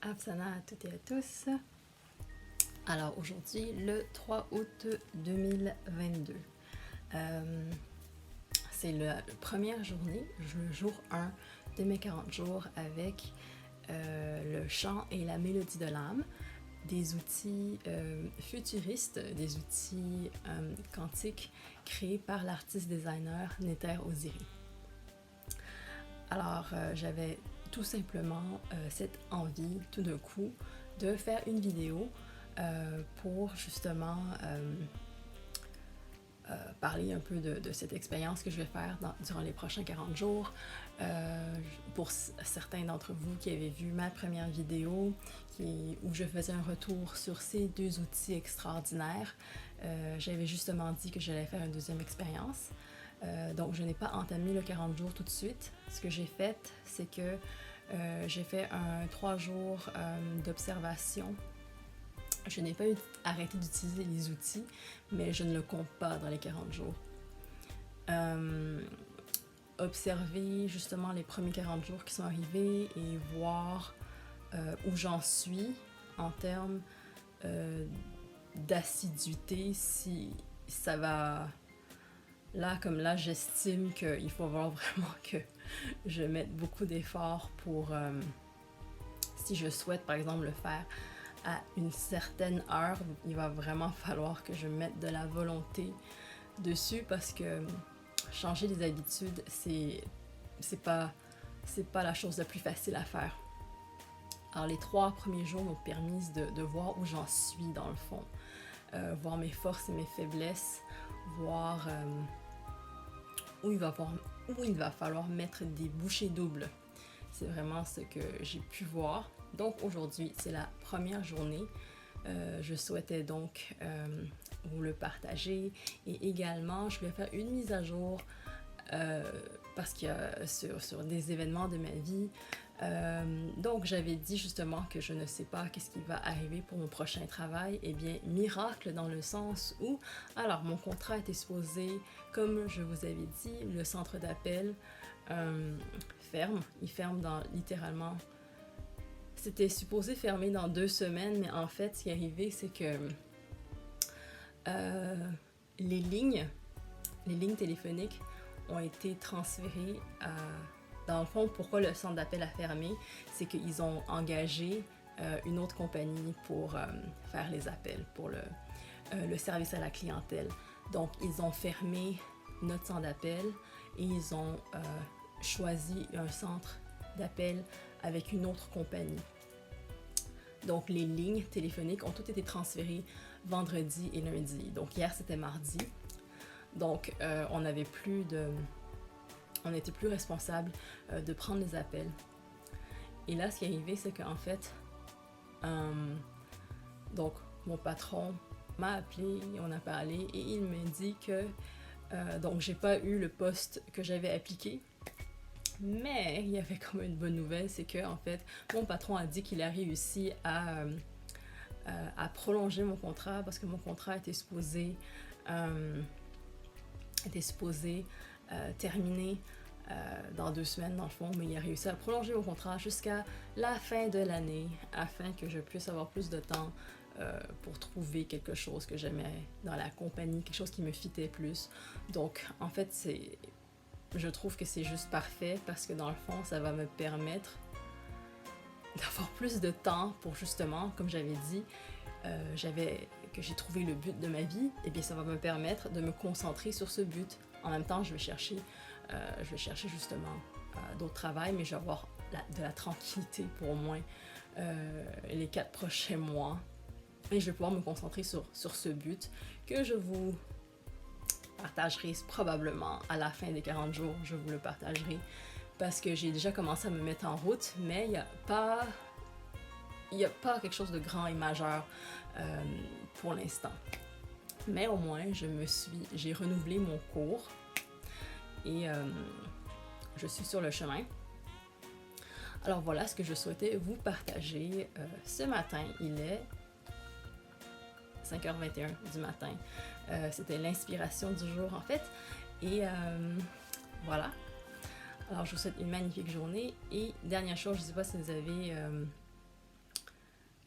Afsana à toutes et à tous. Alors aujourd'hui, le 3 août 2022. C'est la première journée, le jour 1 de mes 40 jours avec le chant et la mélodie de l'âme, des outils futuristes, des outils quantiques créés par l'artiste designer Nether Oziri. Alors j'avais tout simplement cette envie tout d'un coup de faire une vidéo pour justement parler un peu de cette expérience que je vais faire durant les prochains 40 jours. Pour certains d'entre vous qui avaient vu ma première vidéo où je faisais un retour sur ces deux outils extraordinaires, j'avais justement dit que j'allais faire une deuxième expérience. Donc je n'ai pas entamé le 40 jours tout de suite. Ce que j'ai fait, c'est que j'ai fait 3 jours d'observation. Je n'ai pas arrêté d'utiliser les outils, mais je ne le compte pas dans les 40 jours. Observer justement les premiers 40 jours qui sont arrivés et voir où j'en suis en termes d'assiduité, si ça va... Là, comme là, j'estime qu'il faut voir vraiment que je mette beaucoup d'efforts pour... si je souhaite, par exemple, le faire à une certaine heure, il va vraiment falloir que je mette de la volonté dessus parce que changer les habitudes, c'est pas la chose la plus facile à faire. Alors, les 3 premiers jours m'ont permis de voir où j'en suis dans le fond, voir mes forces et mes faiblesses, voir... où il va falloir mettre des bouchées doubles. C'est vraiment ce que j'ai pu voir. Donc aujourd'hui, c'est la première journée. Je souhaitais donc vous le partager. Et également, je vais faire une mise à jour parce qu'il y a sur des événements de ma vie. Donc j'avais dit justement que je ne sais pas qu'est-ce qui va arriver pour mon prochain travail. Eh bien, miracle dans le sens où, alors mon contrat était supposé, comme je vous avais dit, le centre d'appel ferme. Il ferme littéralement... C'était supposé fermer dans 2 semaines, mais en fait, ce qui est arrivé, c'est que les lignes téléphoniques ont été transférées à... Dans le fond, pourquoi le centre d'appel a fermé, c'est qu'ils ont engagé une autre compagnie pour faire les appels, pour le service à la clientèle. Donc, ils ont fermé notre centre d'appel et ils ont choisi un centre d'appel avec une autre compagnie. Donc, les lignes téléphoniques ont toutes été transférées vendredi et lundi. Donc, hier, c'était mardi. Donc, on n'était plus responsable de prendre les appels. Et là, ce qui est arrivé, c'est qu'en fait, donc, mon patron m'a appelé, on a parlé et il m'a dit que donc, j'ai pas eu le poste que j'avais appliqué. Mais il y avait quand même une bonne nouvelle, c'est que en fait, mon patron a dit qu'il a réussi à prolonger mon contrat parce que mon contrat était supposé terminer dans 2 semaines dans le fond, mais il a réussi à prolonger mon contrat jusqu'à la fin de l'année afin que je puisse avoir plus de temps pour trouver quelque chose que j'aimais dans la compagnie, quelque chose qui me fitait plus. Donc en fait, je trouve que c'est juste parfait parce que dans le fond, ça va me permettre d'avoir plus de temps pour justement, comme j'avais dit, que j'ai trouvé le but de ma vie, et bien ça va me permettre de me concentrer sur ce but. En même temps, je vais chercher justement d'autres travails, mais je vais avoir de la tranquillité pour au moins les 4 prochains mois. Et je vais pouvoir me concentrer sur ce but que je vous partagerai probablement à la fin des 40 jours. Je vous le partagerai parce que j'ai déjà commencé à me mettre en route, mais il n'y a pas quelque chose de grand et majeur pour l'instant. Mais au moins, j'ai renouvelé mon cours et je suis sur le chemin. Alors voilà ce que je souhaitais vous partager ce matin. Il est 5h21 du matin. C'était l'inspiration du jour en fait. Et voilà. Alors je vous souhaite une magnifique journée. Et dernière chose, je ne sais pas si vous avez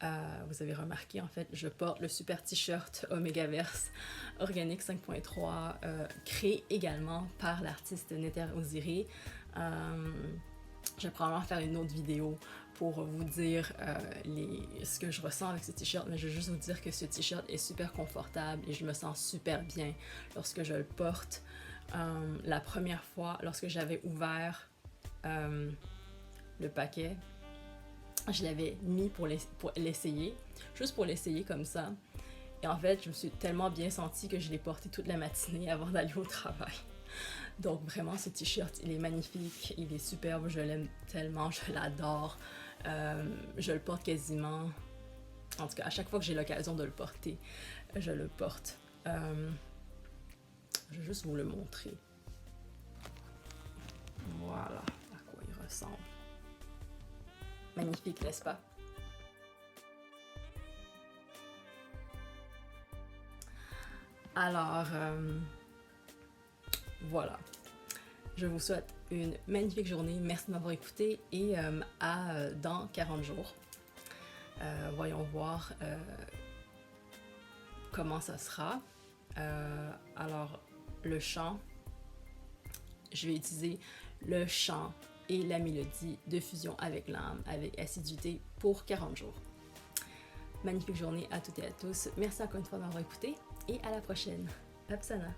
Vous avez remarqué, en fait, je porte le super t-shirt Omegaverse Organique 5.3, créé également par l'artiste Neter Oziri. Je vais probablement faire une autre vidéo pour vous dire ce que je ressens avec ce t-shirt, mais je veux juste vous dire que ce t-shirt est super confortable et je me sens super bien lorsque je le porte. La première fois, lorsque j'avais ouvert le paquet, je l'avais mis pour l'essayer, juste pour l'essayer comme ça. Et en fait, je me suis tellement bien sentie que je l'ai porté toute la matinée avant d'aller au travail. Donc vraiment, ce t-shirt, il est magnifique, il est superbe, je l'aime tellement, je l'adore. Je le porte quasiment, en tout cas, à chaque fois que j'ai l'occasion de le porter, je le porte. Je vais juste vous le montrer. Voilà à quoi il ressemble. Magnifique, n'est-ce pas? Alors, voilà. Je vous souhaite une magnifique journée. Merci de m'avoir écouté et à dans 40 jours. Voyons voir comment ça sera. Alors, le chant, je vais utiliser le chant et la mélodie de fusion avec l'âme, avec assiduité pour 40 jours. Magnifique journée à toutes et à tous. Merci encore une fois de m'avoir écouté et à la prochaine. Apsana.